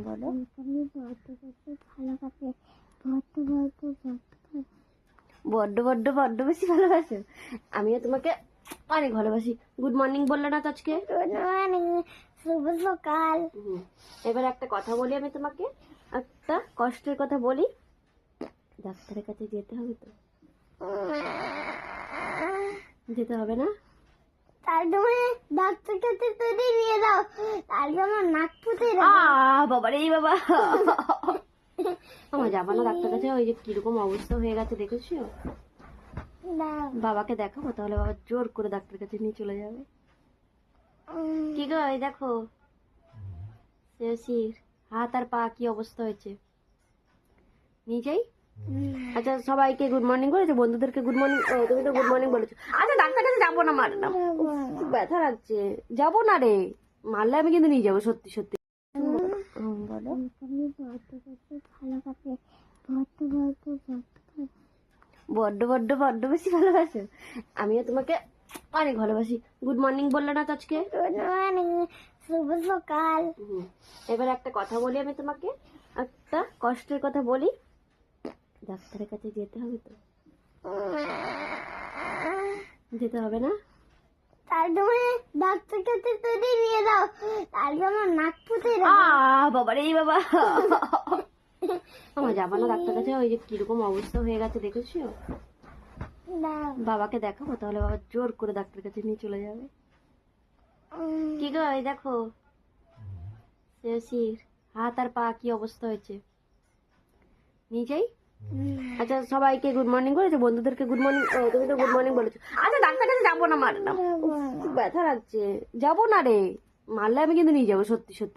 বলো। বড্ড বড্ড বড্ড বেশি ভালোবাসো। আমিও তোমাকে অনেক ভালোবাসি। গুড মর্নিং বললে না তো আজকে? শুভ সকাল। এবার একটা কথা বলি, আমি তোমাকে একটা কষ্টের কথা বলি। ডাক্তারের কাছে যেতে হবে তো? যেতে হবে না? তার জন্য ডাক্তার কাছে তুই নিয়ে যাও, তার জন্য নাক ফুটে বাবা রে বাবা, আমার যাবো না ডাক্তার কাছে। ওই যে কিরকম অবস্থা হয়ে গেছে দেখেছো? বাবাকে দেখাবো, তাহলে বাবা জোর করে ডাক্তার কাছে নিয়ে চলে যাবে। কি গো, এই দেখো শ্রেয়সীর হাত আর পা কি অবস্থা হয়েছে, নিয়ে যাই? আচ্ছা, সবাইকে গুড মর্নিং বলেছো, বন্ধুদেরকে গুড মর্নিং। তুমি তো গুড মর্নিং বলেছো। আচ্ছা, ডাক্তার কাছে যাবো না, মারলাম, খুব ব্যথা লাগছে, যাবো না রে। মারলে আমি কিন্তু নিয়ে যাবো, সত্যি সত্যি। বলো। বড্ড বড্ড বড্ড বেশি ভালোবাসো। আমিও তোমাকে অনেক ভালোবাসি। গুড মর্নিং বললে না তো আজকে? শুভ সকাল। এবার একটা কথা বলি, আমি তোমাকে একটা কষ্টের কথা বলি। ডাক্তারের কাছে যেতে হবে তো? যেতে হবে না? তার জন্য ডাক্তার কাছে তুই নিয়ে যাও, তার জন্য নাক ফুটে বাবা রে বাবা, আমার যাবো না ডাক্তার কাছে। ওই যে কিরকম অবস্থা হয়ে গেছে দেখেছো? বাবাকে দেখাবো, তাহলে বাবা জোর করে ডাক্তার কাছে নিয়ে চলে যাবে। কি গো, এই দেখো শ্রেয়সীর হাত আর পা কি অবস্থা হয়েছে, নিয়ে যাই? আচ্ছা, সবাইকে গুড মর্নিং বলেছো, বন্ধুদেরকে গুড মর্নিং। তুমি তো গুড মর্নিং বলেছো। আচ্ছা, ডাক্তার কাছে যাবো না, মারলাম, খুব ব্যথা লাগছে, যাবো না রে। মারলে আমি কিন্তু নিয়ে যাবো, সত্যি সত্যি।